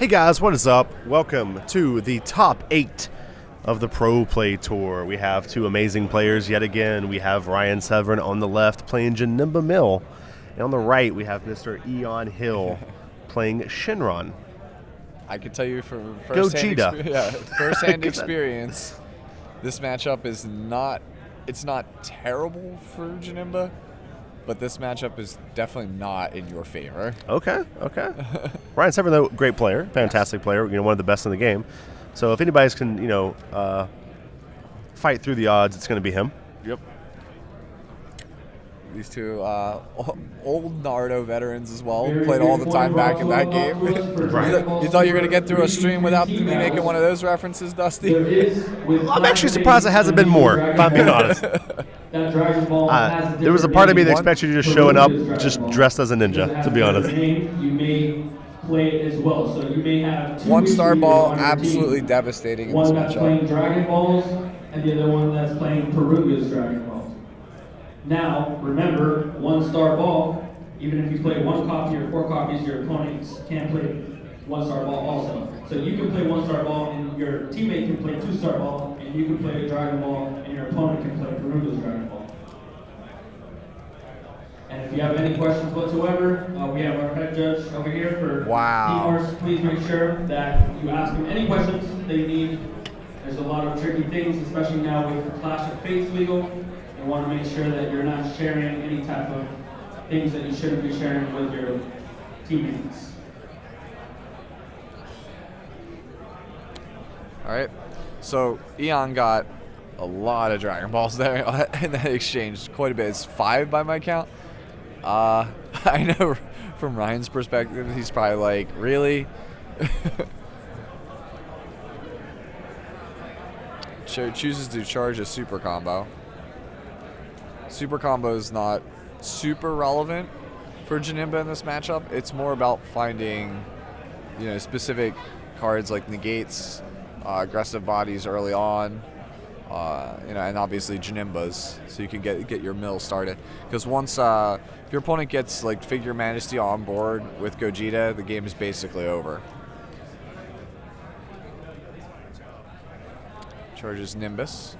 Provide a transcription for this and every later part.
Hey guys, what is up? Welcome to the top 8 of the Pro Play Tour. We have two amazing players yet again. We have Ryan Severin on the left playing Janemba Mill, and on the right we have Mr. Eon Hill playing Shenron. I can tell you from Gogeta. first-hand experience, this matchup is not terrible for Janemba, but this matchup is definitely not in your favor. Okay. Ryan Severin, though, great player, fantastic player, one of the best in the game. So if anybody's can, fight through the odds, it's going to be him. Yep. These two old Naruto veterans as well. Played all the time back in that game. Right. You thought you were going to get through a stream without me making one of those references, Dusty? I'm actually surprised it hasn't been more, if I'm being honest. There was a part of me that expected you just showing up just dressed as a ninja, to be honest. You may play it as well, so you may have two One-star ball, absolutely devastating in this one that's matchup. playing Dragon Balls, and the other one that's playing Peruga's Dragon Balls. Now, remember, one-star ball, even if you play one copy or 4 copies, your opponents can't play one-star ball also. So you can play one-star ball, and your teammate can play 2-star ball, and you can play a Dragon Ball, and your opponent can play Peruga's Dragon Ball. And if you have any questions whatsoever, we have our head judge over here for teamwork. Please make sure that you ask them any questions they need. There's a lot of tricky things, especially now with Clash of Fates legal. You want to make sure that you're not sharing any type of things that you shouldn't be sharing with your teammates. All right. So Eon got a lot of Dragon Balls there in that exchange. Quite a bit. It's 5 by my count. I know from Ryan's perspective, he's probably like, really? Chooses to charge a super combo. Super combo is not super relevant for Janemba in this matchup. It's more about finding, specific cards like negates, aggressive bodies early on, and obviously Janemba's, so you can get your mill started. Because once if your opponent gets like Figure Majesty on board with Gogeta, the game is basically over. Charges Nimbus.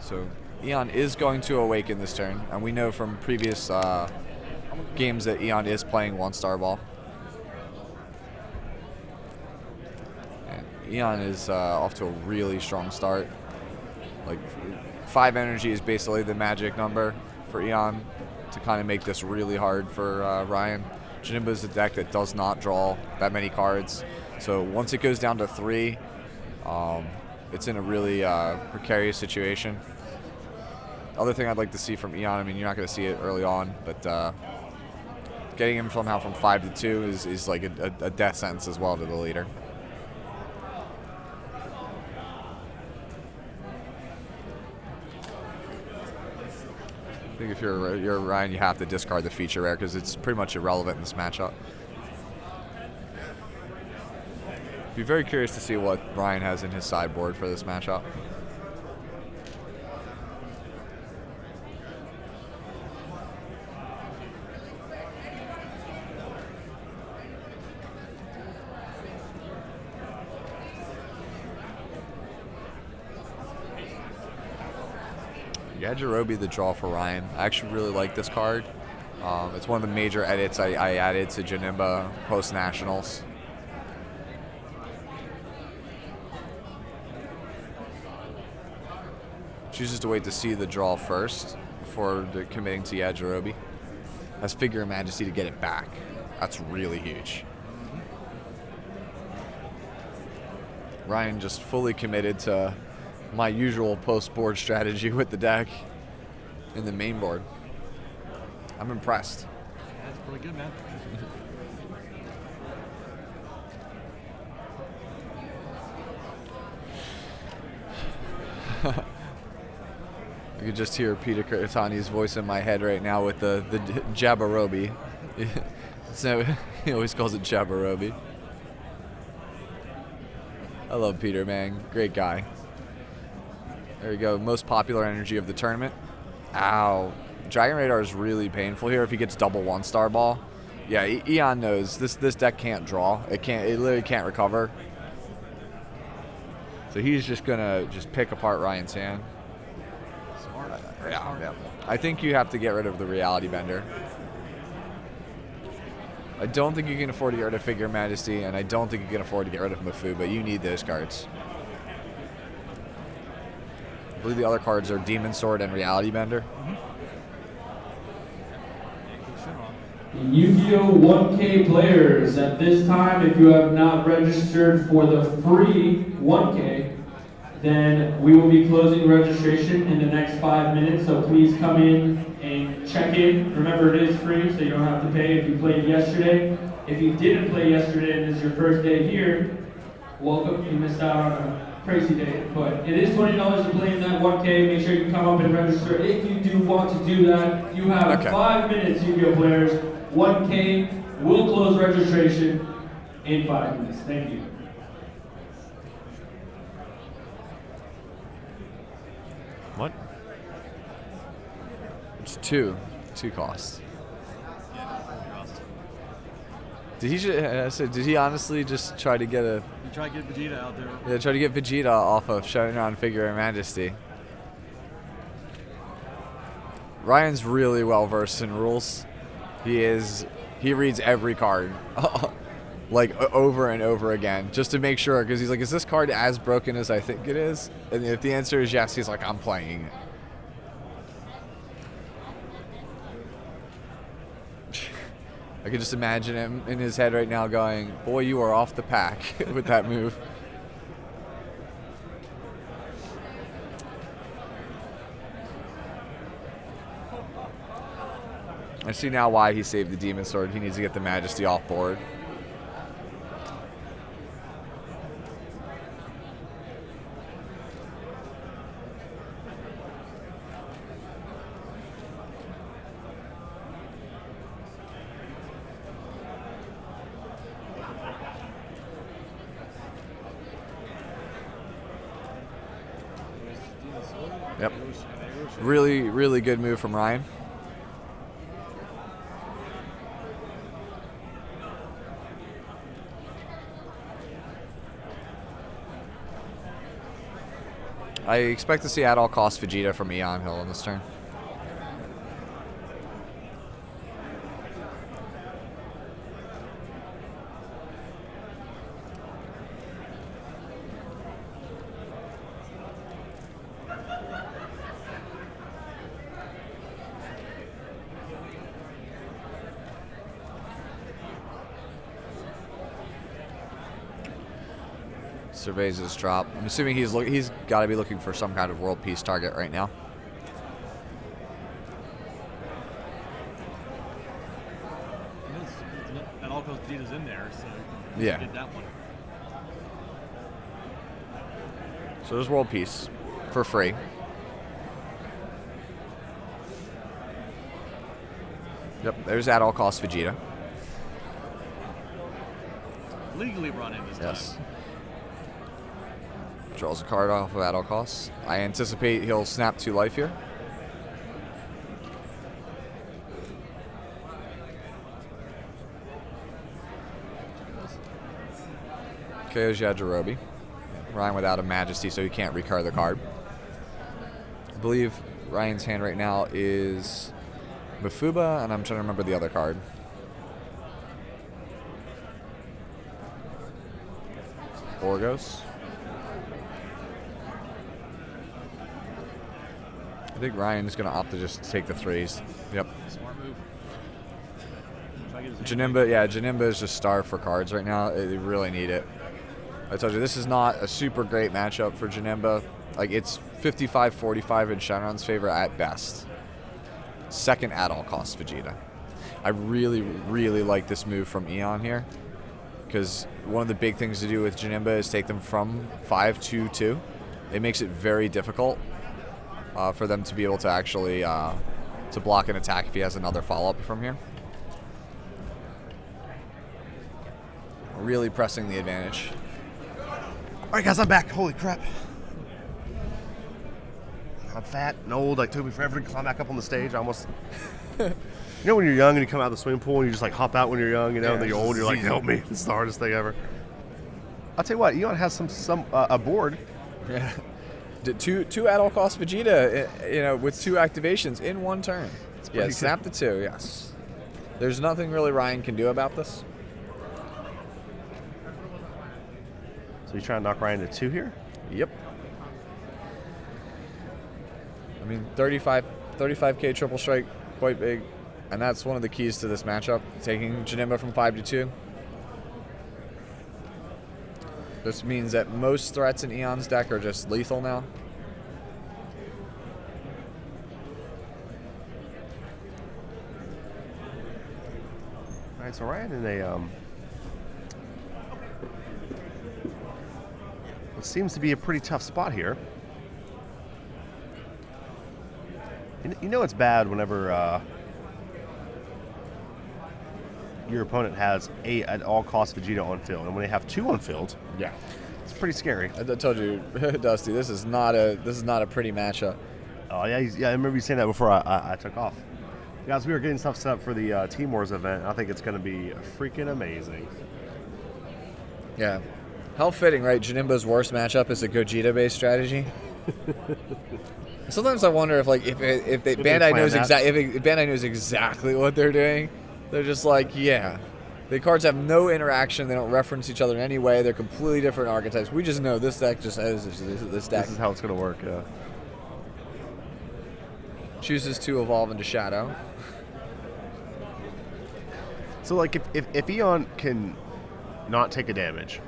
So Eon is going to awaken this turn, and we know from previous games that Eon is playing one-star ball. And Eon is off to a really strong start. Like 5 energy is basically the magic number for Eon to kind of make this really hard for Ryan. Janemba is a deck that does not draw that many cards, so once it goes down to 3, it's in a really precarious situation. Other thing I'd like to see from Eon, you're not going to see it early on, but getting him somehow from 5 to 2 is like a death sentence as well to the leader. I think if you're Ryan, you have to discard the feature rare because it's pretty much irrelevant in this matchup. Be very curious to see what Ryan has in his sideboard for this matchup. Yajirobe the draw for Ryan. I actually really like this card. It's one of the major edits I added to Janemba post-Nationals. Chooses to wait to see the draw first before committing to Yajirobe. Has Figure of Majesty to get it back. That's really huge. Ryan just fully committed to my usual post-board strategy with the deck in the main board. I'm impressed. That's pretty good, man. I could just hear Peter Kurtani's voice in my head right now with the Jabarobe. So he always calls it Jabarobe. I love Peter, man. Great guy. There you go. Most popular energy of the tournament. Ow. Dragon Radar is really painful here if he gets double 1-star ball. Yeah, Eon knows this deck can't draw. It literally can't recover. So he's just gonna pick apart Ryan's hand. Smart. Yeah. I think you have to get rid of the Reality Bender. I don't think you can afford to get rid of Figure Majesty, and I don't think you can afford to get rid of Mafu, but you need those cards. I believe the other cards are Demon Sword and Reality Bender. Yu-Gi-Oh! 1K players, at this time, if you have not registered for the free 1K, then we will be closing registration in the next 5 minutes, so please come in and check in. Remember, it is free, so you don't have to pay if you played yesterday. If you didn't play yesterday and this is your first day here, welcome. You missed out on a crazy day, but it is $20 to play in that 1K. Make sure you come up and register. If you do want to do that, you have 5 minutes, Yu-Gi-Oh! Players. 1K will close registration in 5 minutes. Thank you. What? It's two costs. Did he honestly just try to get You try to get Vegeta out there. Yeah, try to get Vegeta off of Shenron Figure and Majesty. Ryan's really well versed in rules. He reads every card like over and over again just to make sure, because he's like, is this card as broken as I think it is? And if the answer is yes, he's like, I'm playing it. I could just imagine him in his head right now going, boy, you are off the pack with that move. I see now why he saved the Demon Sword. He needs to get the Majesty off board. Yep. Really, really good move from Ryan. I expect to see at all costs Vegeta from Eon Hill on this turn. Surveys his drop. I'm assuming he's got to be looking for some kind of world peace target right now. And all those Vegeta's in there, so you can get that one. So there's world peace for free. Yep, there's at all costs Vegeta. Legally run in this time. Draws a card off of at all costs. I anticipate he'll snap 2 life here. KO's Yajirobe. Ryan without a Majesty, so he can't recur the card. I believe Ryan's hand right now is Mafuba, and I'm trying to remember the other card. Orgos. I think Ryan's going to opt to just take the 3s. Yep. Smart move. Janemba is just starved for cards right now. They really need it. I told you, this is not a super great matchup for Janemba. Like, it's 55-45 in Shenron's favor at best. Second at all costs Vegeta. I really, really like this move from Eon here, because one of the big things to do with Janemba is take them from 5 to 2. It makes it very difficult for them to be able to actually to block an attack if he has another follow-up from here. Really pressing the advantage. All right, guys, I'm back. Holy crap. I'm fat and old. It took me forever to climb back up on the stage. I almost You know when you're young and you come out of the swimming pool and you just like hop out when you're young, and then you're old, you're like, easy. help me, this is the hardest thing ever. I'll tell you what, Eon has a board. Yeah. Two at all cost Vegeta, with 2 activations in 1 turn. Yeah, snap the 2, yes. There's nothing really Ryan can do about this. So you trying to knock Ryan to 2 here? Yep. I mean, 35k triple strike, quite big. And that's one of the keys to this matchup, taking Janemba from 5 to 2. This means that most threats in Eon's deck are just lethal now. All right, so Ryan in a what seems to be a pretty tough spot here. You know it's bad whenever your opponent has at all cost Vegeta on field, and when they have 2 on field, Yeah. it's pretty scary. I told you, Dusty, this is not a pretty matchup. Oh yeah, I remember you saying that before I took off. Guys, we are getting stuff set up for the Team Wars event. I think it's going to be freaking amazing. Yeah. How fitting, right? Janemba's worst matchup is a Gogeta-based strategy. Sometimes I wonder if Bandai knows exactly what they're doing. They're just like, yeah. The cards have no interaction. They don't reference each other in any way. They're completely different archetypes. We just know this deck just has this deck. This is how it's going to work, yeah. Chooses to evolve into Shadow. So, like, if Eon can not take a damage,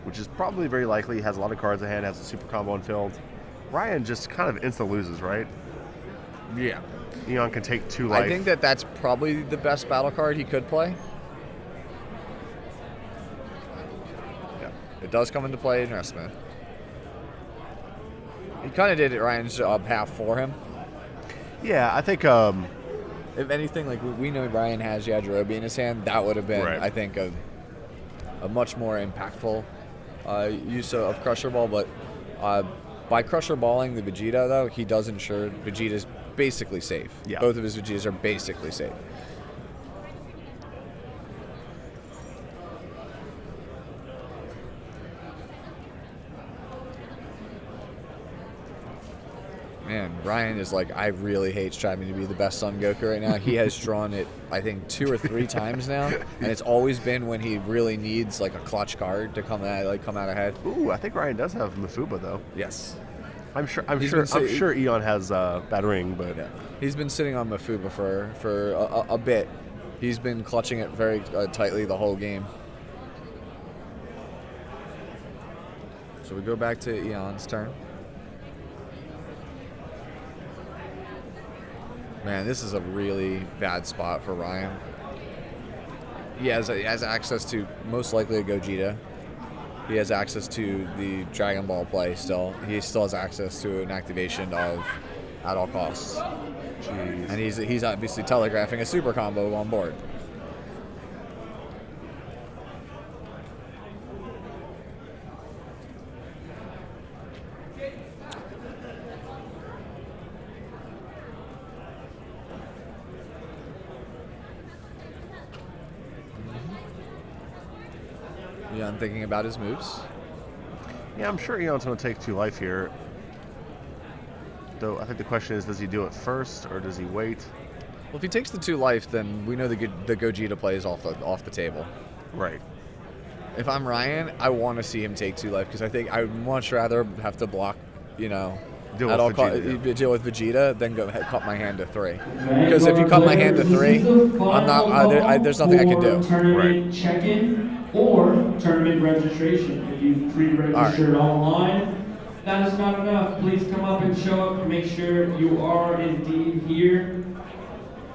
which is probably very likely, he has a lot of cards in hand, has a super combo on field, Ryan just kind of insta loses, right? Yeah. Eon can take 2 life. I think that's probably the best battle card he could play. Yeah. It does come into play in Restman. He kind of did it Ryan's half for him. Yeah, I think If anything, like we know Ryan has Yajirobe in his hand, that would have been, right. I think, a much more impactful use of Crusher Ball. But by Crusher Balling the Vegeta, though, he does ensure Vegeta's basically safe. Yeah. Both of his Vegetas are basically safe. Man, Ryan is like, I really hate striving to be the best Son Goku right now. He has drawn it, I think, 2 or 3 times now, and it's always been when he really needs like a clutch card to come out ahead. ooh, I think Ryan does have Mafuba though. Yes, I'm sure Eon has Battering, but yeah. He's been sitting on Mafuba for a bit. He's been clutching it very tightly the whole game. So we go back to Eon's turn. Man, this is a really bad spot for Ryan. He has access to most likely a Gogeta. He has access to the Dragon Ball play still. He still has access to an activation of at all costs. jeez. And he's obviously telegraphing a super combo on board. Yeah, I'm thinking about his moves. Yeah, I'm sure Eon's going to take 2 life here. Though I think the question is, does he do it first or does he wait? Well, if he takes the 2 life, then we know the Gogeta play is off the table. Right. If I'm Ryan, I want to see him take 2 life because I think I would much rather have to block, Deal at all with Vegeta, deal with Vegeta than go cut my hand to 3. Because if you cut my hand to 3, I'm not. There's nothing I can do. Tournament check-in or tournament registration. If you pre-registered online, that is not enough. Please come up and show up. Make sure you are indeed here.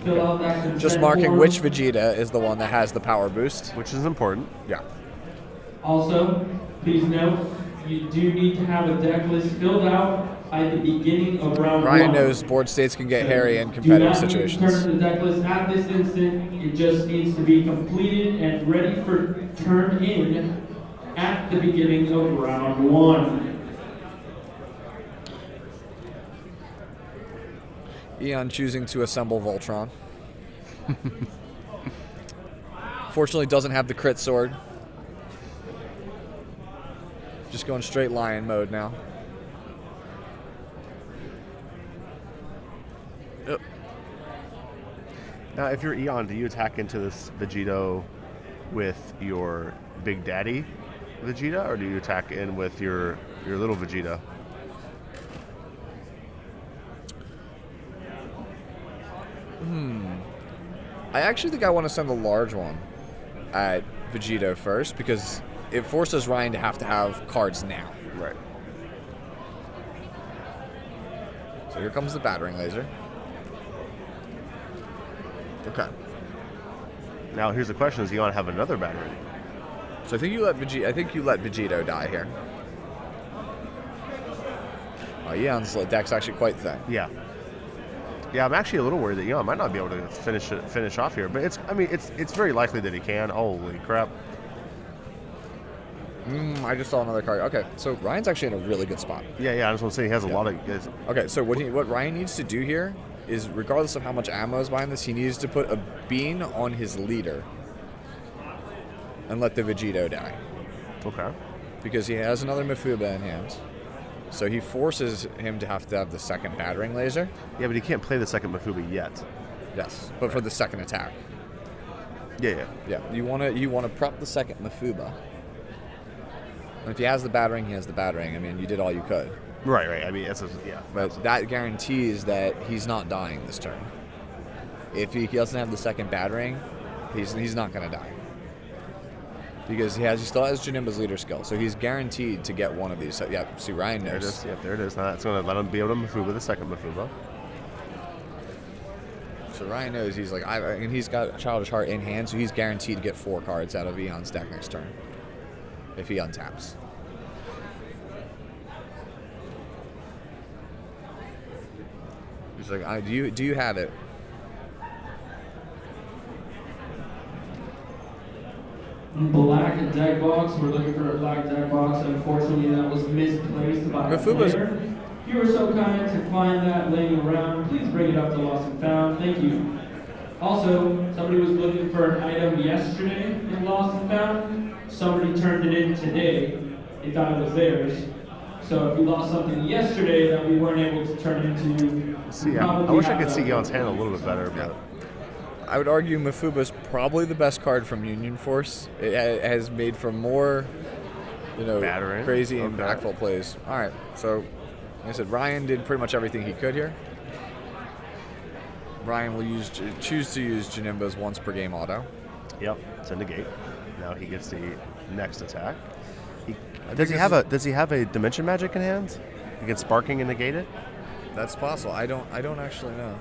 Fill out that consent Just marking form. which Vegeta is the one that has the power boost. which is important. Yeah. Also, please note, you do need to have a deck list filled out at the beginning of round Ryan 1. knows board states can get hairy in competitive Do not situations. turn the deck list at this instant. It just needs to be completed and ready for turn in at the beginning of round 1. Eon choosing to assemble Voltron. Fortunately, doesn't have the crit sword. Just going straight lion mode now. Yep. Now, if you're Eon, do you attack into this Vegito with your Big Daddy Vegeta, or do you attack in with your little Vegeta? I actually think I want to send the large one at Vegito first because it forces Ryan to have cards now. Right. So here comes the battering laser. Okay. Now, here's the question: does Eon have another battery? So I think you let Vegito die here. Eon's deck's actually quite thin. Yeah. Yeah, I'm actually a little worried that Eon might not be able to finish off here, but it's very likely that he can. Holy crap! I just saw another card. Okay, so Ryan's actually in a really good spot. Yeah. I just want to say he has a lot of. Okay, so what Ryan needs to do here is, regardless of how much ammo is behind this, he needs to put a bean on his leader and let the Vegito die. Okay. Because he has another Mafuba in hand. So he forces him to have the second battering laser. Yeah, but he can't play the second Mafuba yet. Yes, but for the second attack. Yeah. Yeah, you wanna prep the second Mafuba. And if he has the battering, he has the battering. I mean, you did all you could. Right. I mean, But that guarantees that he's not dying this turn. If he doesn't have the second battering, he's not gonna die. Because he still has Janemba's leader skill, so he's guaranteed to get one of these. So, yeah, see, Ryan There it knows. is. Yep, there it is. Now that's going to let him be able to Mafuba the second Mafuba. So Ryan knows he's like, and he's got Childish Heart in hand, so he's guaranteed to get 4 cards out of Eon's deck next turn if he untaps. He's like, do you have it? Black deck box. We're looking for a black deck box. Unfortunately, that was misplaced by a Mafuba's- player. If you were so kind to find that laying around, please bring it up to Lost and Found. Thank you. Also, somebody was looking for an item yesterday in Lost and Found. Somebody turned it in today. They thought it was theirs. So if you lost something yesterday that we weren't able to turn into, See, I wish I could see Eon's hand a little bit better, but I would argue Mafuba's probably the best card from Union Force. It has made for more, Battering? crazy, Okay. impactful plays. All right, so like I said, Ryan did pretty much everything he could here. Ryan will choose to use Janemba's once per game auto. yep, it's a negate. Now he gets the next attack. Does he have a dimension magic in hand? He can sparking and negate it? That's possible. I don't actually know.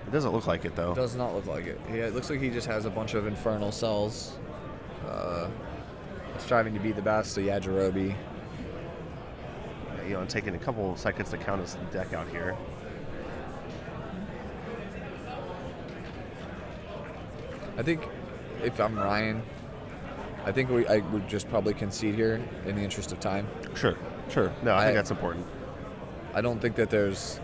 It doesn't look like it though. It does not look like it. It looks like he just has a bunch of infernal cells. Striving to be the best, so Yajirobe. Taking a couple seconds to count his deck out here. I think if I'm Ryan, I think I would just probably concede here in the interest of time. Sure. No, I think that's important. I don't think that there's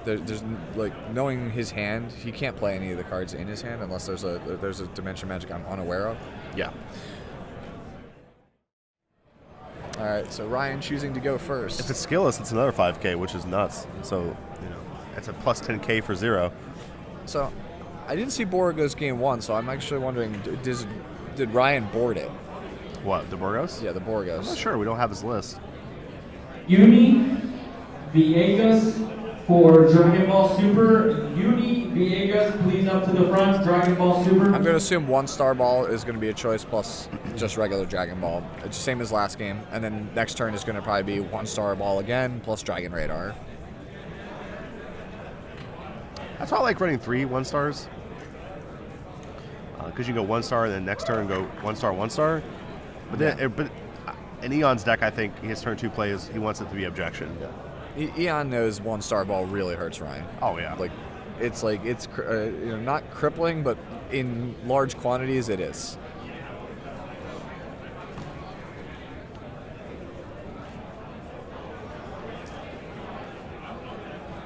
like, knowing his hand, he can't play any of the cards in his hand unless there's a dimension magic I'm unaware of. Yeah. All right, so Ryan choosing to go first. If it's skillless, it's another 5K, which is nuts. So, it's a plus 10K for 0. So I didn't see Borgo's game 1, so I'm actually wondering, did Ryan board it? What, the Burgos? Yeah, the I'm Borgos. not sure. We don't have his list. Uni Viegas for Dragon Ball Super. Uni Viegas, please up to the front. Dragon Ball Super. I'm going to assume 1-star ball is going to be a choice plus just regular Dragon Ball. It's the same as last game. And then next turn is going to probably be 1-star ball again plus Dragon Radar. That's why I like running 3 1-stars. Because you can go 1-star and then next turn go 1-star, 1-star. But then, but in Eon's deck, I think his turn 2 play is he wants it to be objection. Eon knows 1-star ball really hurts Ryan. Oh yeah. It's not crippling, but in large quantities it is.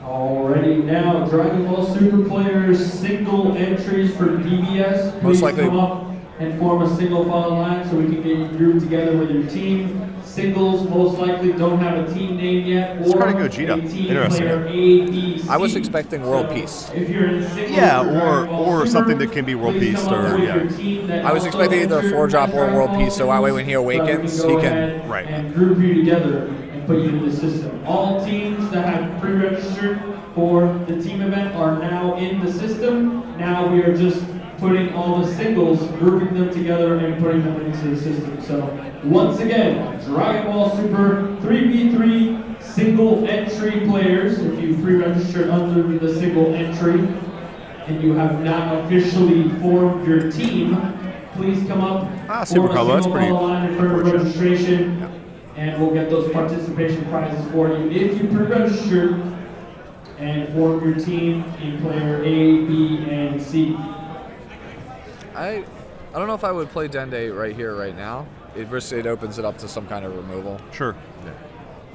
Alrighty, now Dragon Ball Super players single entries for DBS. Most Please likely- come up and form a single file line so we can get you grouped together with your team. Singles most likely don't have a team name yet, It's or kind of Gogeta. a team Interesting. player A, B, C. I was expecting World So, Peace. If you're in singles Yeah, for Dragon Ball or Super, something that can be World please Peace come up or- with yeah. your team that I was also expecting either entered 4-drop or Dragon World Ball Peace, so that way when he Super, so that we awakens, go he can- ahead Right. and group you together and put you in the system. All teams that have pre-registered for the team event are now in the system. Now we are just putting all the singles, grouping them together and putting them into the system. So once again, Dragon Ball Super 3v3 single entry players. If you pre-registered under the single entry and you have not officially formed your team, please come up, Super form a combo, that's single pretty file line in front of unfortunate. registration, and we'll get those participation prizes for you. If you pre-registered and form your team in player A, B, and C. I don't know if I would play Dende right here, right now. It opens it up to some kind of removal. Sure.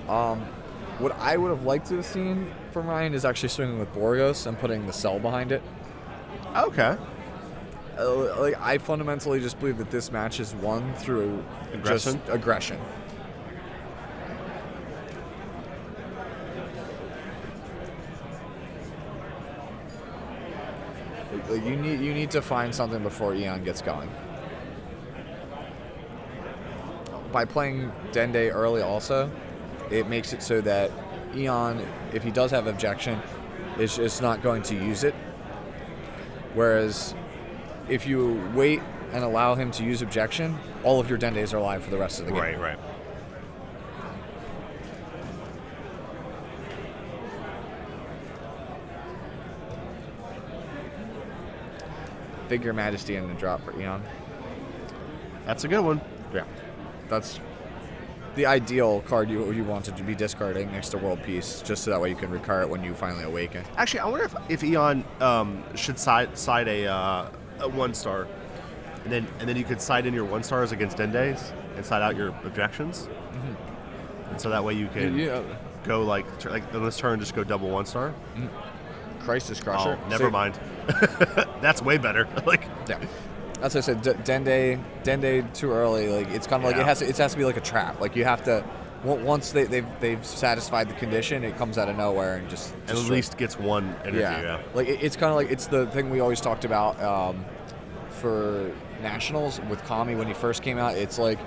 What I would have liked to have seen from Ryan is actually swinging with Borgos and putting the cell behind it. Okay. Like I fundamentally just believe that this match is won through Aggression? just aggression. Like you need to find something before Eon gets going. By playing Dende early also, it makes it so that Eon, if he does have objection, is just not going to use it. Whereas if you wait and allow him to use objection, all of your Dendes are alive for the rest of the game. Right. Figure Majesty in the drop for Eon. That's a good one. Yeah. That's the ideal card you wanted to be discarding next to World Peace, just so that way you can recur it when you finally awaken. Actually, I wonder if Eon should side a 1-star, and then you could side in your 1-stars against Dendes and side out your objections, and so that way you can go like on this turn just go double 1-star. Crisis Crusher. Oh, never mind. That's way better. Yeah. That's what I said. Dende too early. Like it's kind of like it has to be like a trap. Like you have to once they've satisfied the condition, it comes out of nowhere and just at least gets one energy. Yeah. Like it's kind of like it's the thing we always talked about for Nationals with Kami when he first came out. It's like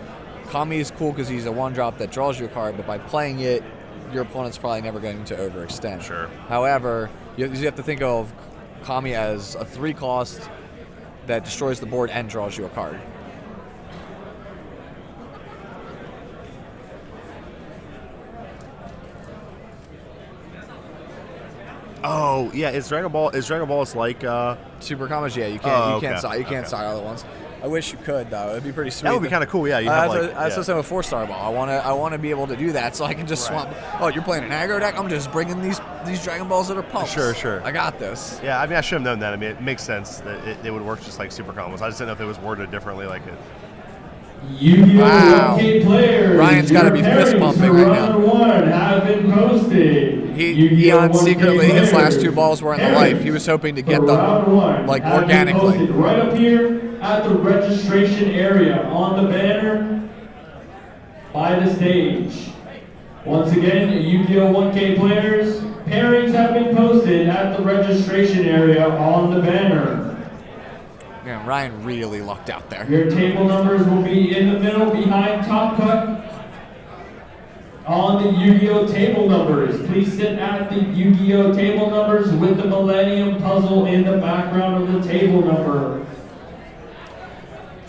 Kami is cool because he's a 1-drop that draws you a card, but by playing it, your opponent's probably never going to overextend. Sure. However, you have to think of Kami as a 3-cost that destroys the board and draws you a card. Oh yeah, is Dragon Ball like Super Combos? Yeah, you can't okay. you can't side all at once. I wish you could though. It'd be pretty sweet. that would be kind of cool. Yeah, you have that's what I'm a 4-star ball. I want to be able to do that, so I can just swap. Oh, you're playing an aggro deck? I'm just bringing these Dragon Balls that are pumps. Sure. I got this. Yeah, I mean, I should have known that. I mean, it makes sense that it would work just like Super Combos. I just didn't know if it was worded differently, like it. Yu-Gi-Oh! Wow. 1K players, Ryan's gotta your be fist pairings pumping for right now. round 1 have been posted. Yu-Gi-Oh! Eon 1K secretly, his last players, 2 balls were in the life. He was hoping to get for them round 1 like have been organically. posted right up here at the registration area on the banner by the stage. Once again, Yu-Gi-Oh! 1K players, pairings have been posted at the registration area on the banner. Man, Ryan really lucked out there. Your table numbers will be in the middle behind Top Cut on the Yu-Gi-Oh! Table numbers. Please sit at the Yu-Gi-Oh! Table numbers with the Millennium Puzzle in the background of the table number.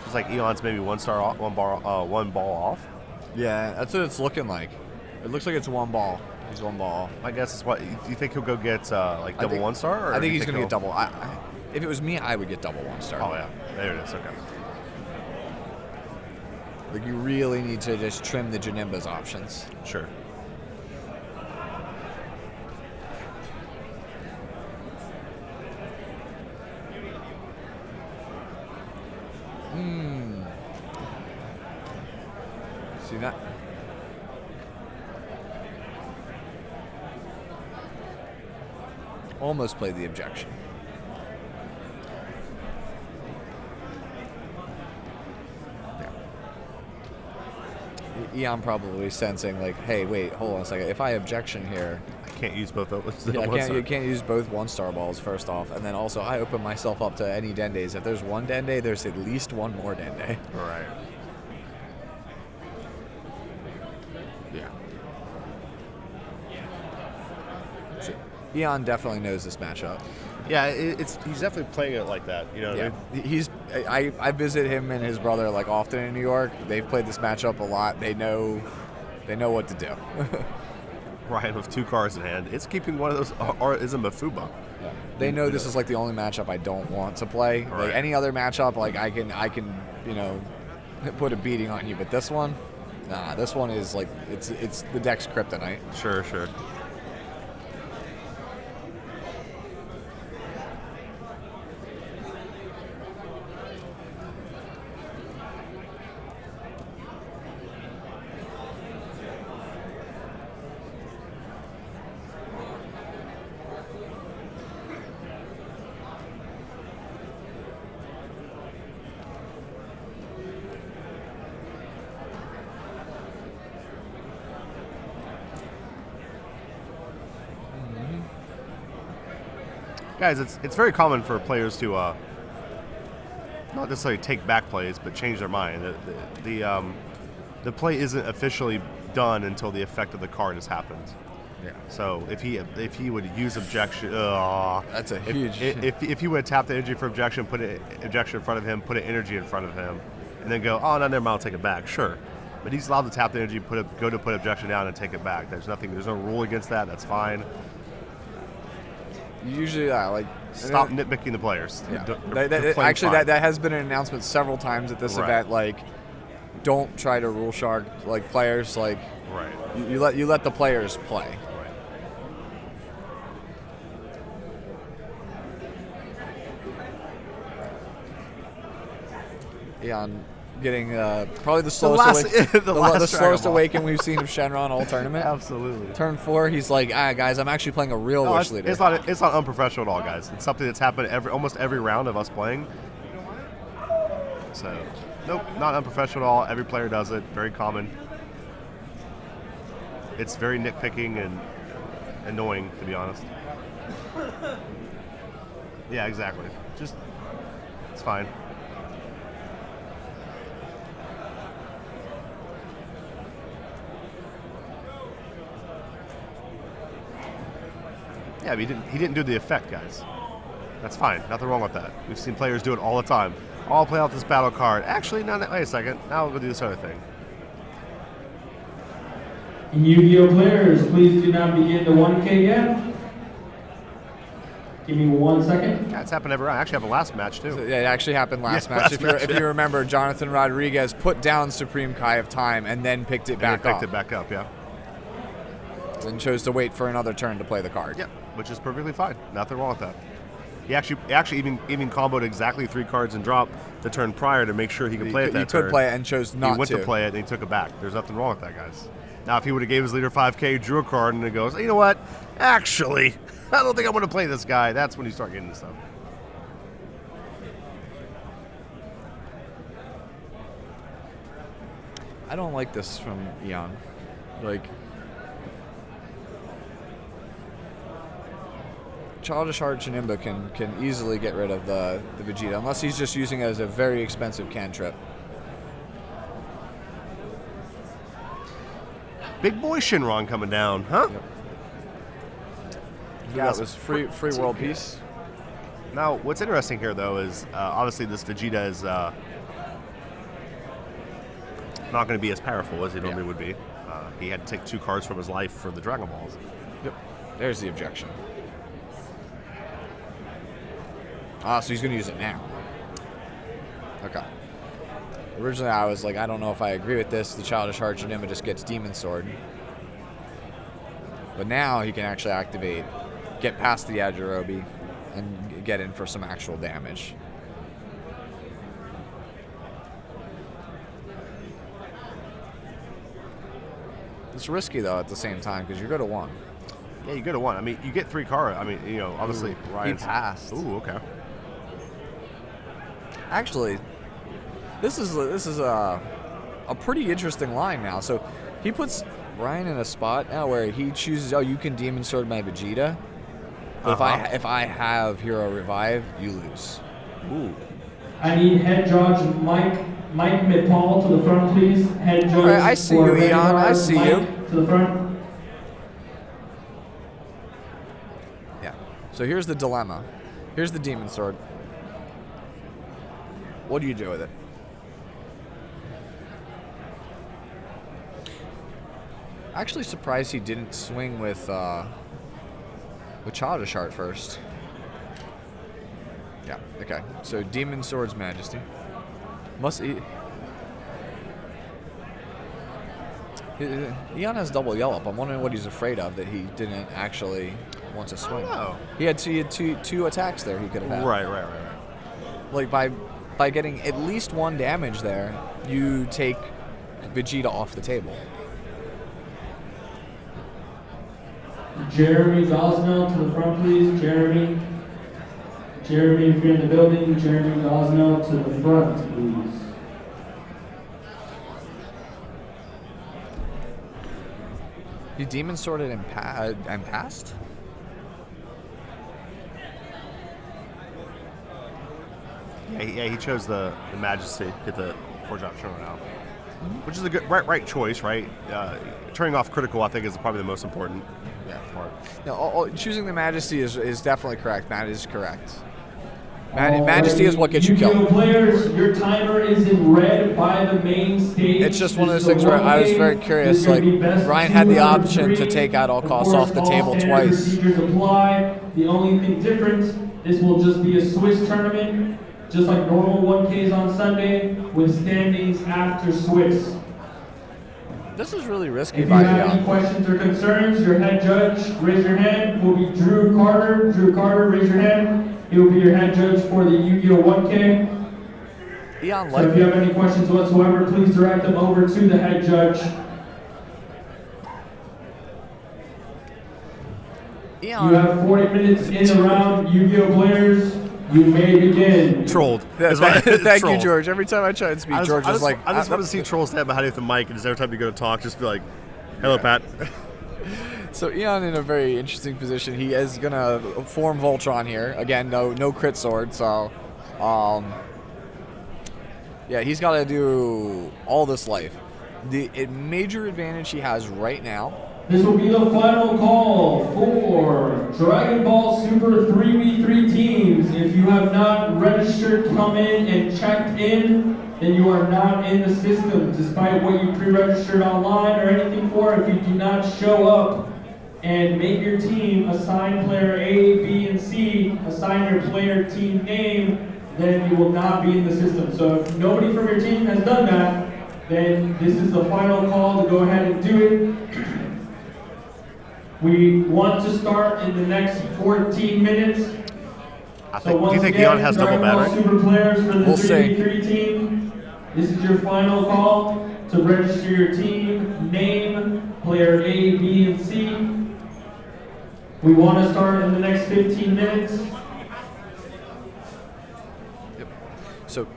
It's like Eon's maybe 1-star off, one ball off. Yeah, that's what it's looking like. It looks like it's 1 ball. He's 1 ball. I guess it's what you think he'll go get like double 1-star. Or I do think you he's going to he'll- get double. If it was me, I would get double 1-star. Oh yeah, there it is. Okay. Like you really need to just trim the Janemba's options. Sure. See that? almost played the objection. Eon probably sensing like, hey, wait, hold on a second. If I objection here, I can't use both of those. yeah, you can't use both 1-star balls first off, and then also I open myself up to any Dendays. If there's one Dende, there's at least one more Dende. Right. Yeah. So, Eon definitely knows this matchup. Yeah, he's definitely playing it like that. You know, Yeah, I visit him and his brother like often in New York. They've played this matchup a lot. They know what to do. Ryan with 2 cards in hand. It's keeping one of those, or is a Mafuba. Yeah. They know this is like the only matchup I don't want to play. Right. Like any other matchup, like I can put a beating on you. But this one, nah. This one is like it's the deck's kryptonite. Sure. Guys, it's very common for players to not necessarily take back plays, but change their mind. The play isn't officially done until the effect of the card has happened. Yeah. So if he would use objection, That's a huge. if he would have tapped the energy for objection, put it objection in front of him, put an energy in front of him, and then go, oh no, never mind, I'll take it back. Sure, but he's allowed to tap the energy, put objection down, and take it back. There's no rule against that. That's fine. Usually, Stop nitpicking the players. Yeah. They're playing fine. That has been an announcement several times at this Right. event. Like, don't try to rule shark like players. Like, Right. you let the players play. Eon getting probably the slowest the slowest awaken we've seen of Shenron all tournament. Absolutely. Turn 4, he's like, guys, I'm actually playing a real Wish Leader. It's not unprofessional at all, guys. It's something that's happened almost every round of us playing. So, nope, not unprofessional at all. Every player does it. Very common. It's very nitpicking and annoying, to be honest. Yeah, exactly. Just, it's fine. Yeah, but he didn't do the effect, guys. That's fine. Nothing wrong with that. We've seen players do it all the time. I'll play out this battle card. Actually, no, wait a second. Now we'll go do this other thing. Yu-Gi-Oh players, please do not begin the 1K yet. Give me 1 second. Yeah, it's happened every round. Actually, happened last match too. Yeah, it actually happened last match. If you remember, Jonathan Rodriguez put down Supreme Kai of Time and then picked it back up. Picked it back up, yeah. And chose to wait for another turn to play the card. Yep, which is perfectly fine. Nothing wrong with that. He actually even comboed exactly 3 cards and dropped the turn prior to make sure he could play it that turn. He could play it and chose not to. He went to play it and he took it back. There's nothing wrong with that, guys. Now, if he would have gave his leader 5K, drew a card, and it goes, you know what? Actually, I don't think I want to play this guy. That's when you start getting into stuff. I don't like this from Eon. Like, Childish Heart Janemba can easily get rid of the Vegeta, unless he's just using it as a very expensive cantrip. Big boy Shenron coming down, huh? Yep. Yeah, it was free world peace. Now, what's interesting here, though, is obviously this Vegeta is not going to be as powerful as he normally would be. He had to take 2 cards from his life for the Dragon Balls. Yep. There's the objection. So he's going to use it now. Okay. Originally, I was like, I don't know if I agree with this. The Childish Heart Janemba just gets Demon Sword. But now he can actually activate, get past the Yajirobe, and get in for some actual damage. It's risky, though, at the same time, because you go to 1. Yeah, you go to 1. I mean, you get 3 cards. I mean, obviously He Ryan's. passed. Ooh, okay. Actually, this is a pretty interesting line now. So he puts Ryan in a spot now where he chooses, you can Demon Sword my Vegeta. But if I have Hero Revive, you lose. Ooh. I need head judge Mike Mittal to the front, please. Head judge. Alright, I see you, Eon. I see you. To the front. Yeah. So here's the dilemma. Here's the Demon Sword. What do you do with it? Actually surprised he didn't swing with Chadashar first. Yeah, okay. So Demon Sword's Majesty. Eon has double yellow up. I'm wondering what he's afraid of that he didn't actually want to swing. Oh. He had two attacks there he could have had. Right. Like by getting at least 1 damage there, you take Vegeta off the table. Jeremy Gosnell to the front, please. Jeremy, if you're in the building, Jeremy Gosnell to the front, please. You Demon Sworded and passed? Yeah, he chose the Majesty, get the 4-drop Shenron out. Which is a good right choice, right? Turning off critical, I think, is probably the most important part. No, choosing the Majesty is definitely correct. That is correct. Majesty is what gets you killed. Players, your timer is in red by the main stage. It's just one of those things where I was very curious. Like, Ryan had the option to take out all costs off the table twice. Procedures apply. The only thing different, this will just be a Swiss tournament, just like normal 1Ks on Sunday, with standings after Swiss. This is really risky. If you have any questions or concerns, your head judge, raise your hand, will be Drew Carter. Drew Carter, raise your hand. He will be your head judge for the Yu-Gi-Oh! 1K. So if you have any questions whatsoever, please direct them over to the head judge. You have 40 minutes in the round. Yu-Gi-Oh! Players, you may begin. Trolled. Thank you, George. Every time I try and speak, George is like... I just want to see Troll stand behind you with the mic, and just every time you go to talk, just be like, hello, Pat. So Eon in a very interesting position. He is going to form Voltron here. Again, no crit sword, so... yeah, he's got to do all this life. The major advantage he has right now... This will be the final call for Dragon Ball Super 3v3 teams. If you have not registered, come in and checked in, then you are not in the system. Despite what you pre-registered online or anything for, if you do not show up and make your team, assign player A, B, and C, assign your player team name, then you will not be in the system. So if nobody from your team has done that, then this is the final call to go ahead and do it. We want to start in the next 14 minutes. Do you think Eon has double battery? Super players for the We'll 3v3 team. This is your final call to register your team, name, player A, B, and C. We want to start in the next 15 minutes. Yep. So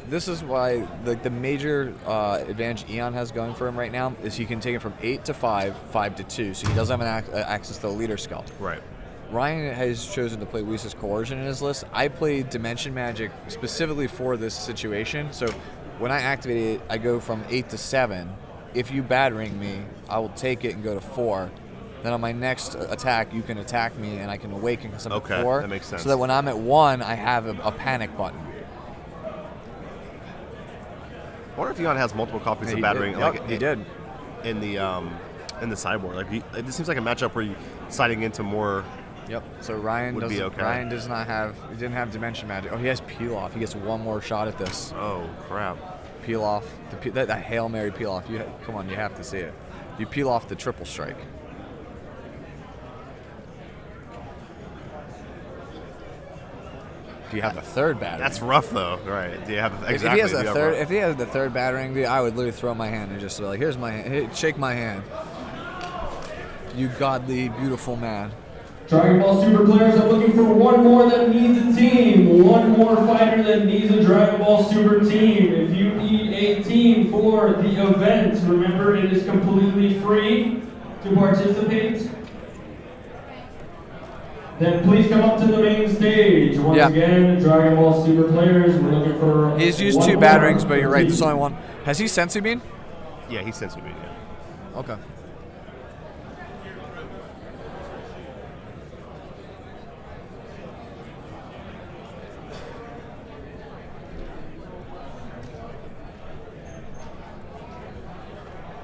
this is why the major advantage Eon has going for him right now is he can take it from 8 to 5, 5 to 2, so he doesn't have access to the leader skill. Right. Ryan has chosen to play Whis' Coercion in his list. I played Dimension Magic specifically for this situation, so when I activate it, I go from 8 to 7. If you battering me, I will take it and go to 4. Then on my next attack, you can attack me, and I can awaken because I'm at 4. That makes sense. So that when I'm at 1, I have a panic button. I wonder if Eon has multiple copies of battering. He did. In the sideboard. It seems like a matchup where you siding into more. Yep. So Ryan would be okay. Ryan does not have. He didn't have Dimension Magic. Oh, he has Peel Off. He gets one more shot at this. Oh crap! Peel Off. That Hail Mary Peel Off. Come on, you have to see it. You peel off the triple strike. Do you have the third battering? That's rough though, right? Do you have exactly? If he has the third, if he has the third battering, I would literally throw my hand and just be like, "Here's my hand. Shake my hand." You godly, beautiful man. Dragon Ball Super players are looking for one more that needs a team. One more fighter that needs a Dragon Ball Super team. If you need a team for the event, remember it is completely free to participate. Then please come up to the main stage. Once again, Dragon Ball Super players, we're looking for. He's used 2 bad rings, but you're right, there's only one. Has he Sensu Bean? Yeah, he's Sensu Bean, yeah. Okay.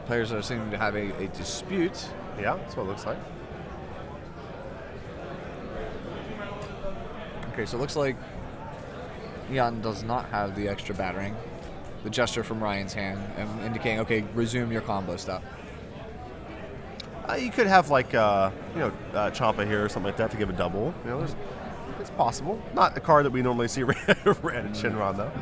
Players are seeming to have a dispute. Yeah, that's what it looks like. Okay, so it looks like Eon does not have the extra battering. The gesture from Ryan's hand and indicating, okay, resume your combo stuff. You could have like, Champa here or something like that to give a double. You know, it's possible. Not the card that we normally see red at Shenron though.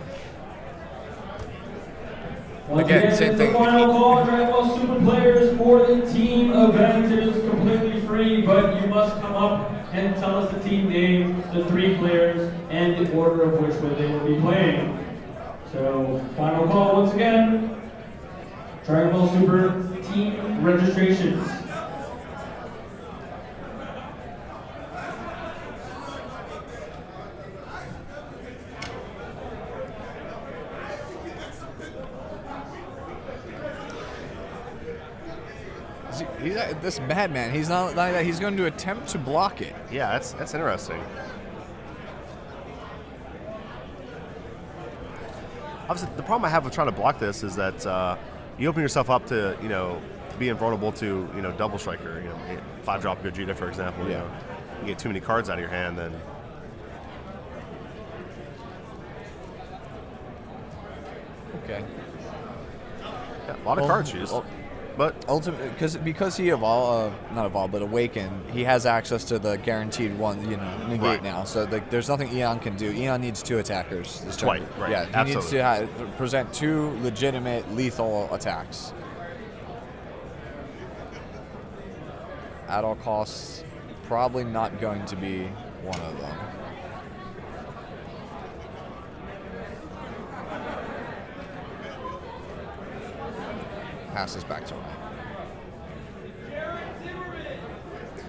Again, same thing. The final call, Dragon Ball Super players for the team event. It is completely free, but you must come up and tell us the team name, the 3 players, and the order of which way they will be playing. So, final call once again. Dragon Ball Super team registrations. This madman, he's not like that. He's going to attempt to block it. Yeah, that's interesting. Obviously, the problem I have with trying to block this is that you open yourself up to, being vulnerable to, double striker. 5-drop Gogeta, for example. Yeah. You get too many cards out of your hand, then. Okay. Yeah, a lot of cards used. But ultimately, because he awakened, he has access to the guaranteed one, negate now. So there's nothing Eon can do. Eon needs 2 attackers this turn. Right. Yeah, he Absolutely. needs to present 2 legitimate lethal attacks. At all costs, probably not going to be one of them. Passes back to Ryan.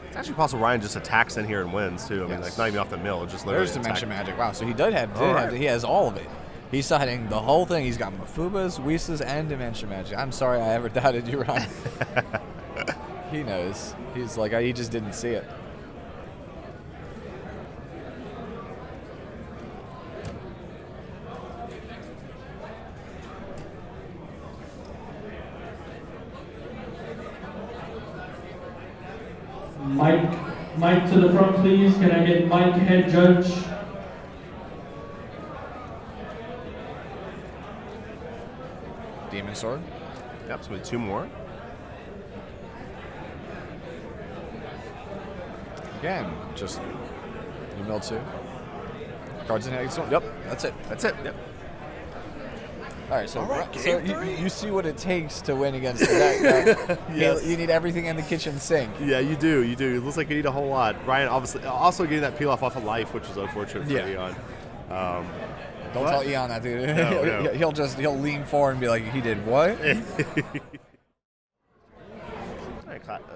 It's actually possible Ryan just attacks in here and wins too. I mean, not even off the mill, just literally. There's Dimension Magic. Wow, so he he has all of it. He's citing the whole thing. He's got Mafubas, Whis, and Dimension Magic. I'm sorry I ever doubted you, Ryan. He knows. He's like, he just didn't see it. Mike to the front, please. Can I get Mike, head judge? Demon Sword. Yep, so we have 2 more. Again, just you mill 2. Cards in hand. Yep, that's it. Yep. All right, so you see what it takes to win against the deck. Yes. You need everything in the kitchen sink. Yeah, you do. It looks like you need a whole lot. Ryan, obviously, also getting that peel off of life, which is unfortunate for Eon. Don't tell Eon that, dude. No. He'll lean forward and be like, he did what?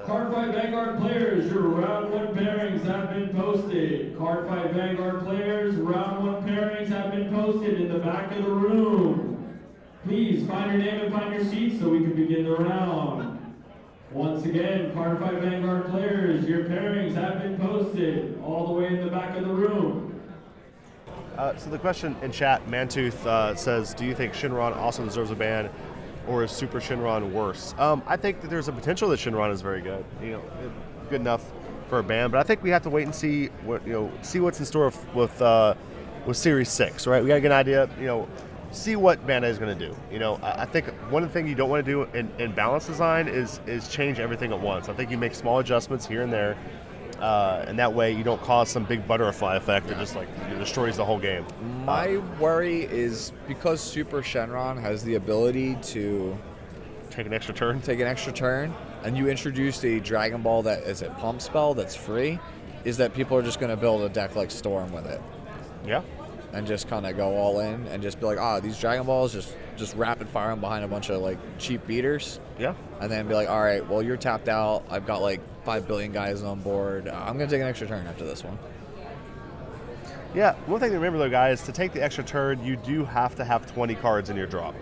Card 5 Vanguard players, your round 1 pairings have been posted. Card 5 Vanguard players, round 1 pairings have been posted in the back of the room. Please find your name and find your seat so we can begin the round. Once again, Card 5 Vanguard players, your pairings have been posted all the way in the back of the room. So the question in chat, Mantooth says, do you think Shenron also deserves a ban, or is Super Shenron worse? I think that there's a potential that Shenron is very good, good enough for a ban, but I think we have to wait and see what's in store with Series 6, right? We got to get an idea, see what Bandai is going to do. I think one of the things you don't want to do in balance design is change everything at once. I think you make small adjustments here and there, and that way you don't cause some big butterfly effect that just destroys the whole game. My worry is because Super Shenron has the ability to take an extra turn. and you introduced a Dragon Ball that is a pump spell that's free, is that people are just going to build a deck like Storm with it. Yeah. And just kind of go all in and just be like, these Dragon Balls, just rapid fire them behind a bunch of like cheap beaters. Yeah. And then be like, all right, well, you're tapped out. I've got like 5 billion guys on board. I'm going to take an extra turn after this one. Yeah, one thing to remember though, guys, to take the extra turn, you do have to have 20 cards in your drop.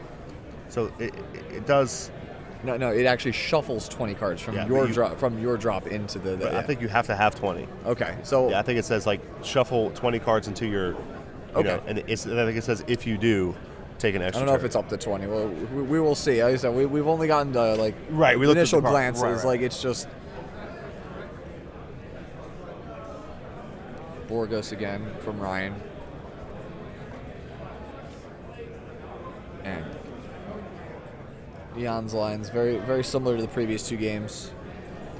So it does. No, it actually shuffles 20 cards from your drop into the. I think you have to have 20. Okay, so yeah, I think it says like shuffle 20 cards into your. And I think it says if you do, take an extra. I don't know if it's up to 20. Well, we will see. Like I said, we've only gotten to like we initial glances. Right. Like it's just. Borgos again from Ryan. And Eon's lines very, very similar to the previous 2 games.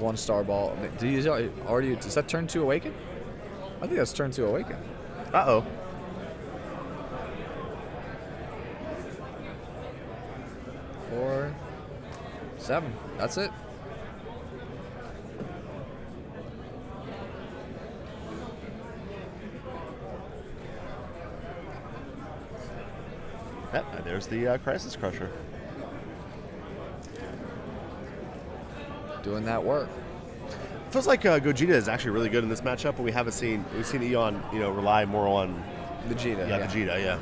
1-star ball. Does that turn 2 Awaken? I think that's turn 2 Awaken. Uh-oh. Four, 7. That's it. Yep, there's the Crisis Crusher. Doing that work. Feels like Gogeta is actually really good in this matchup, but we've seen Eon, rely more on Vegeta. Yeah, Vegeta, yeah.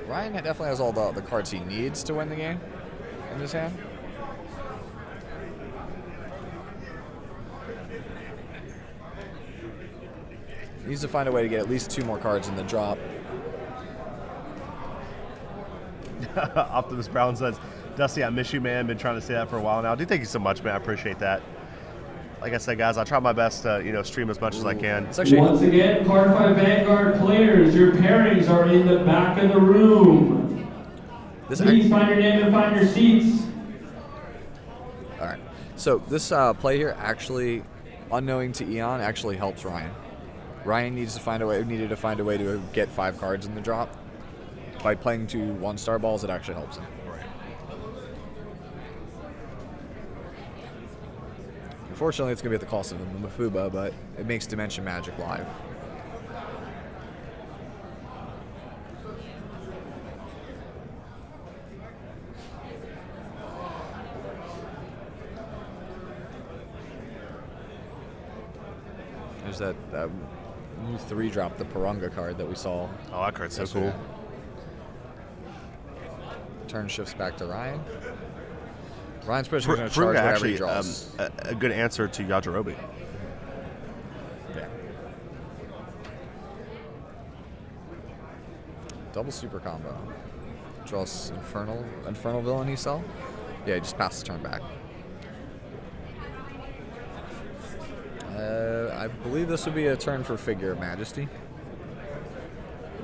Ryan definitely has all the cards he needs to win the game in his hand. He needs to find a way to get at least 2 more cards in the drop. Optimus Brown says, Dusty, I miss you, man. Been trying to say that for a while now. Dude, thank you so much, man. I appreciate that. Like I said, guys, I try my best to, stream as much as I can. Once again, Card 5 Vanguard players, your pairings are in the back of the room. Please find your name and find your seats. All right. So this play here actually, unknowing to Eon, actually helps Ryan. Ryan needed to find a way to get 5 cards in the drop. By playing 2 1-star balls, it actually helps him. Right. Unfortunately, it's going to be at the cost of the Mafuba, but it makes Dimension Magic live. There's that new 3-drop, the Parunga card that we saw. Oh, that card's so cool. Turn shifts back to Ryan. Ryan's pretty much going to charge whatever actually, he draws. A good answer to Yajirobe. Yeah. Double super combo. Draws Infernal Villain you sell? Yeah, he just passes the turn back. I believe this would be a turn for Figure of Majesty.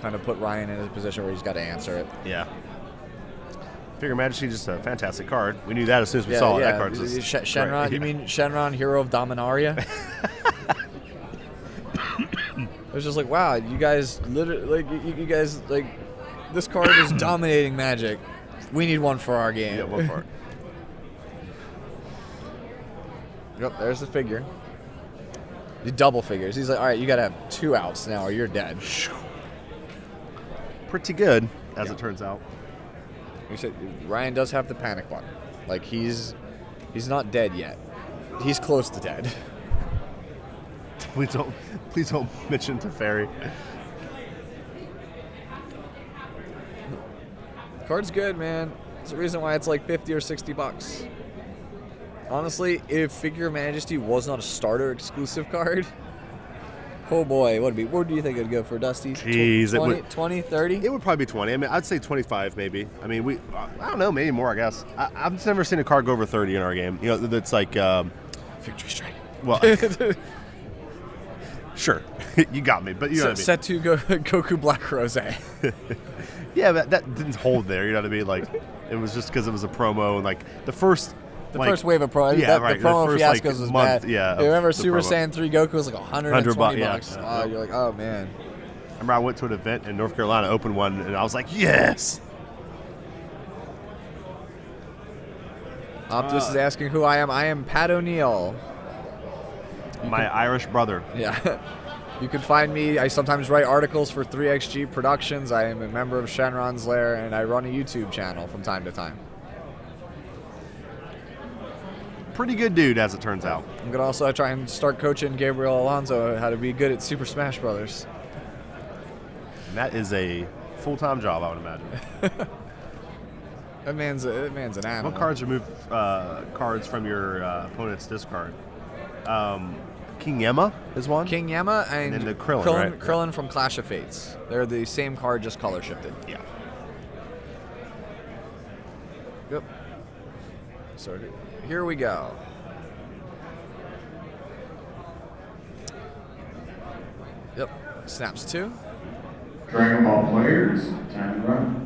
Kind of put Ryan in a position where he's got to answer it. Yeah. Figure of Majesty, just a fantastic card. We knew that as soon as we saw it. That card's just Shenron, great. You mean Shenron, Hero of Dominaria? It was just like, wow, you guys literally, you guys, this card is dominating Magic. We need one for our game. Yeah, one for it. Yep, there's the figure. He double figures. He's like, all right, you got to have 2 outs now or you're dead. Pretty good, as it turns out. You said Ryan does have the panic button. Like he's not dead yet. He's close to dead. Please don't mention Teferi. Card's good, man. It's the reason why it's like $50 or $60. Honestly, if Figure of Majesty was not a starter exclusive card, oh boy, what do you think it'd go for, Dusty? Jeez, 20, 30? It would probably be 20. I mean, I'd say 25 maybe. I mean, I don't know, maybe more, I guess. I've just never seen a card go over 30 in our game. That's like Victory Strike. Well, sure, you got me, but you know what I mean. Set 2 Goku Black Rose. Yeah, but that didn't hold there. You know what I mean? Like, it was just because it was a promo, and like the first The Like, first wave of Pro. yeah, right. The The promo first, fiascos like, was month, bad. yeah, You remember of the Super promo. Saiyan 3 Goku was like $120 bucks. yeah. You're like, oh man. Remember I went to an event in North Carolina, opened one, and I was like, yes. Optimus is asking who I am. I am Pat O'Neill. My Irish brother. Yeah. You can find me. I sometimes write articles for 3XG Productions. I am a member of Shenron's Lair, and I run a YouTube channel from time to time. Pretty good dude, as it turns out. I'm going to also try and start coaching Gabriel Alonso how to be good at Super Smash Brothers. And that is a full-time job, I would imagine. That man's an animal. What cards remove cards from your opponent's discard? King Yemma is one. King Yemma and then the Krillin, right? Krillin from Clash of Fates. They're the same card, just color shifted. Yeah. Yep. So here we go. Yep. Snaps 2. Dragon Ball players, time to run.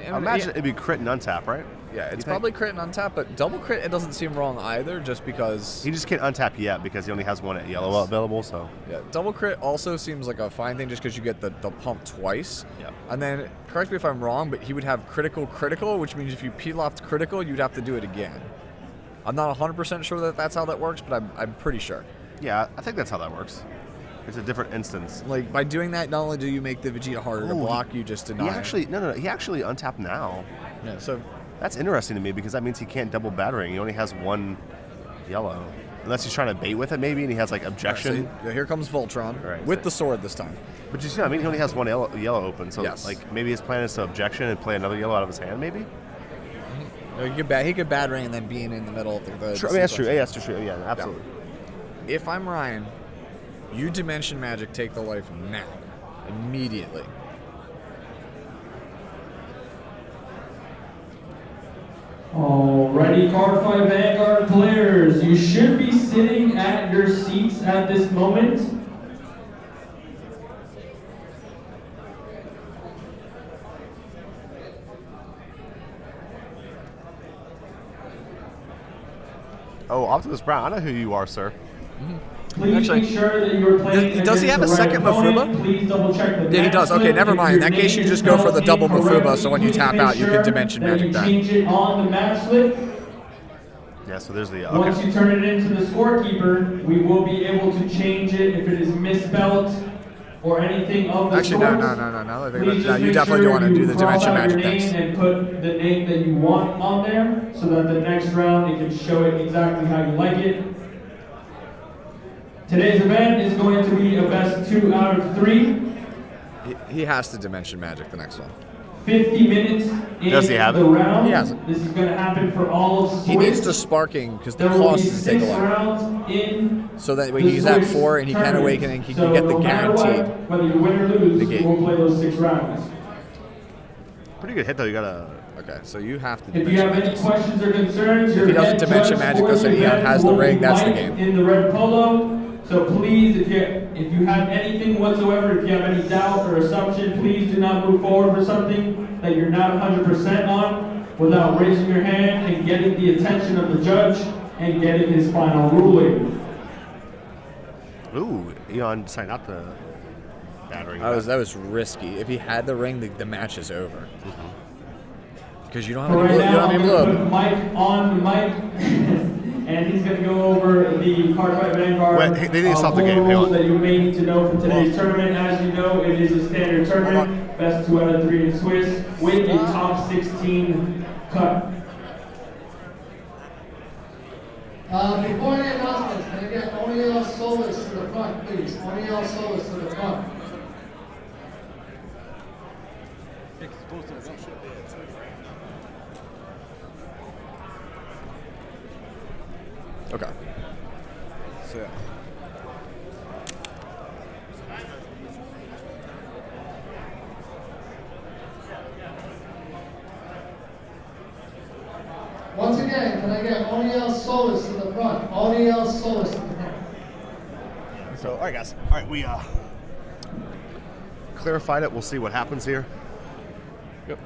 I imagine it'd be crit and untap, right? Yeah, it's think? probably crit and untap, but double crit, it doesn't seem wrong either, just because... He just can't untap yet because he only has one at yellow available, so... Yeah, double crit also seems like a fine thing just because you get the pump twice. Yeah. And then, correct me if I'm wrong, but he would have critical, which means if you peel off critical, you'd have to do it again. I'm not 100% sure that that's how that works, but I'm pretty sure. Yeah, I think that's how that works. It's a different instance. Like, by doing that, not only do you make the Vegeta harder to block, you just deny He it. actually... No. He actually untapped now. Yeah, so... That's interesting to me because that means he can't double battering. He only has one yellow. Unless he's trying to bait with it maybe and he has like objection. So here comes Voltron Right, with so- the sword this time. But you see, I mean, he only has one yellow open. So Yes. like maybe his plan is to objection and play another yellow out of his hand maybe? He could battering and then being in the middle of the True, I mean, that's true. Yeah, that's true. Yeah, absolutely. If I'm Ryan, you Dimension Magic take the life now. Immediately. Alrighty, card 5 Vanguard players. You should be sitting at your seats at this moment. Oh, Optimus Brown, I know who you are, sir. Please Actually, make sure that you are playing. does he have a against the second right opponent. Mafuma? Please double check the Yeah, he does. match Okay, list. never If mind. In your that case, name you just is go for the spelled double Mafuma, incorrectly, so when you please tap make out, you can sure Dimension that Magic you that. change it on the match list. Yeah, so there's the... Once Okay. you turn it into the scorekeeper, we will be able to change it if it is misspelled or anything of the Actually, sort. no. I think Please no, just you make definitely sure don't want to do you the cross Dimension out your Magic name things. and put the name that you want on there, so that the next round it can show it exactly how you like it. Today's event is going to be a best 2 out of 3. He has to Dimension Magic the next one. 50 minutes in Does he have the it? round. He has it. This is going to happen for all of Swiss. He needs to Sparking because the There will cost be is to take 6 a lot. rounds in So that way the he's at Swiss 4 and he can tournament. awaken and he So can get the no matter guaranteed. Whether you win or lose, negate. we'll play those 6 rounds. Pretty good hit, though. You got a... Okay, so you have to If you Dimension have any Magic. questions or concerns, If your he doesn't head Dimension judge Magic for us the and Eon event has the will ring, be that's the Mike game. in the red polo. So please, if you have anything whatsoever, if you have any doubt or assumption, please do not move forward for something that you're not 100% on without raising your hand and getting the attention of the judge and getting his final ruling. Ooh, Eon decided not to battering. That was risky. If he had the ring, the match is over. Because you don't For have any right blow. You now, don't I'm have any going to blow. put Mike on the mic, and he's going to go over the Card Fight Vanguard Wait, they need to stop the game. Hang rules on. that you may need to know for today's tournament. As you know, it is a standard tournament, best 2 out of 3 in Swiss, with a top 16 cut. Before the announcements, can I get O'Neill Solis to the front, please? O'Neill Solis to the front. Okay. So yeah. Once again, can I get O'Neill Solis to the front? O'Neill Solis to the front. So, all right, guys. All right, we clarified it. We'll see what happens here. Yep.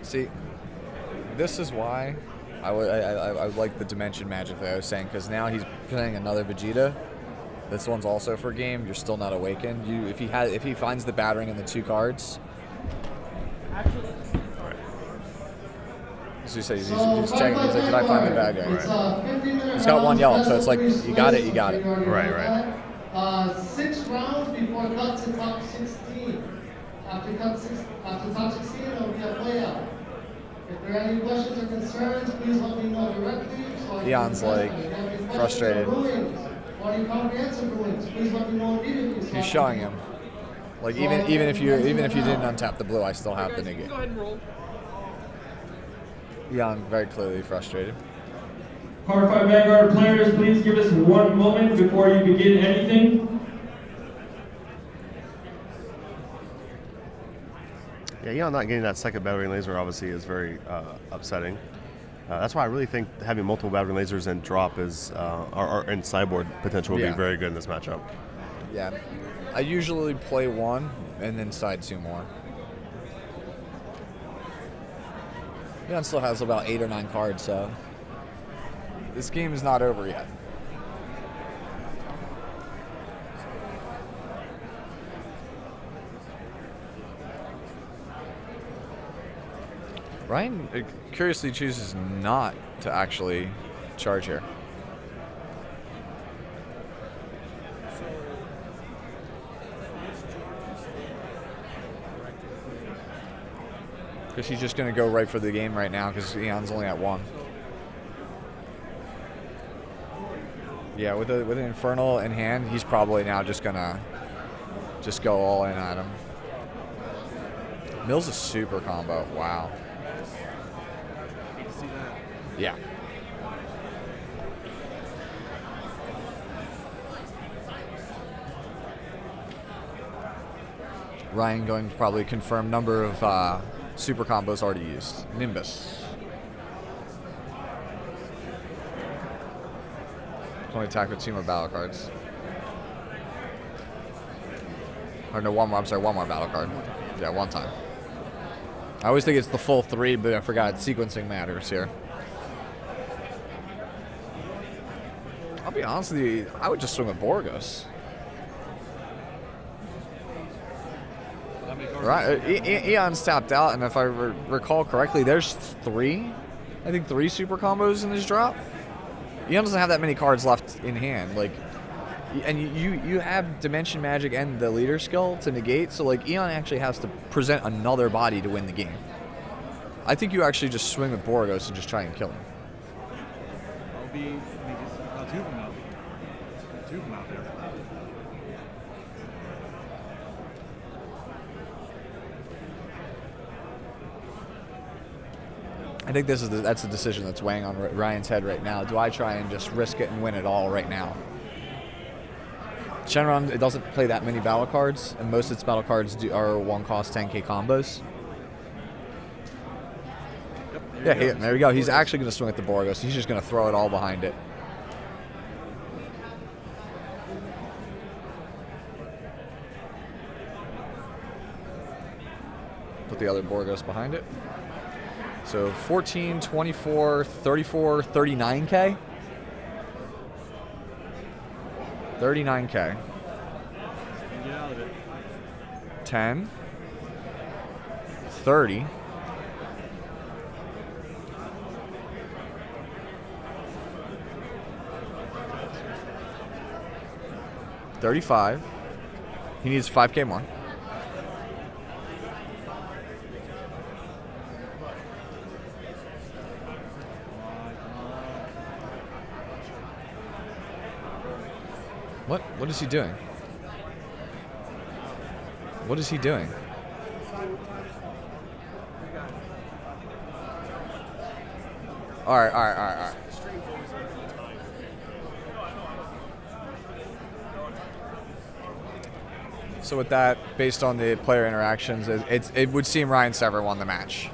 See, this is why I would like the Dimension Magic that I was saying, because now he's playing another Vegeta. This one's also for game. You're still not awakened. If he finds the battering in the 2 cards. So he's checking. He's like, did I find the bad guy? Right. He's got 1 yellow, so it's like, you got it, you got it. Right. 6 rounds before cut to top 16. After top 16, it'll be a playout. If there are any questions or concerns, please let me know directly. Leon's like frustrated. He's showing him. Like even if you didn't untap the blue, I still have the negate. Go ahead and roll. Leon very clearly frustrated. Power 5 Vanguard players, please give us 1 moment before you begin anything. Yeah, Eon not getting that second battering laser obviously is very upsetting. That's why I really think having multiple battering lasers and drop is, and sideboard potential will be very good in this matchup. Yeah, I usually play 1 and then side 2 more. Leon still has about 8 or 9 cards, so this game is not over yet. Ryan curiously chooses not to actually charge here. Because he's just going to go right for the game right now because Eon's only at 1. Yeah, with an Infernal in hand, he's probably now just going to go all in at him. Mill's a super combo. Wow. See that? Yeah. Ryan going to probably confirm number of super combos already used. Nimbus. Only attack with 2 more battle cards. Or no, 1 more. I'm sorry, 1 more battle card. Yeah, 1 time. I always think it's the full 3, but I forgot sequencing matters here. I'll be honest with you, I would just swing with Borgos. Right, Eon's tapped out, and if I recall correctly, there's 3 super combos in this drop. Eon doesn't have that many cards left in hand, like, and you have Dimension Magic and the leader skill to negate, so like Eon actually has to present another body to win the game. I think you actually just swing with Borgos and just try and kill him. I'll be maybe 2 of them out. 2 of them out there. I think that's the decision that's weighing on Ryan's head right now. Do I try and just risk it and win it all right now? Shenron, it doesn't play that many battle cards, and most of its battle cards are 1-cost 10k combos. Yep, there we go. He's actually going to swing at the Borgos. He's just going to throw it all behind it. Put the other Borgos behind it. So 14, 24, 34, 39k. 39k. Get out of it. 10. 30. 35. He needs 5k more. What is he doing? What is he doing? All right. So with that, based on the player interactions, it would seem Ryan Sever won the match.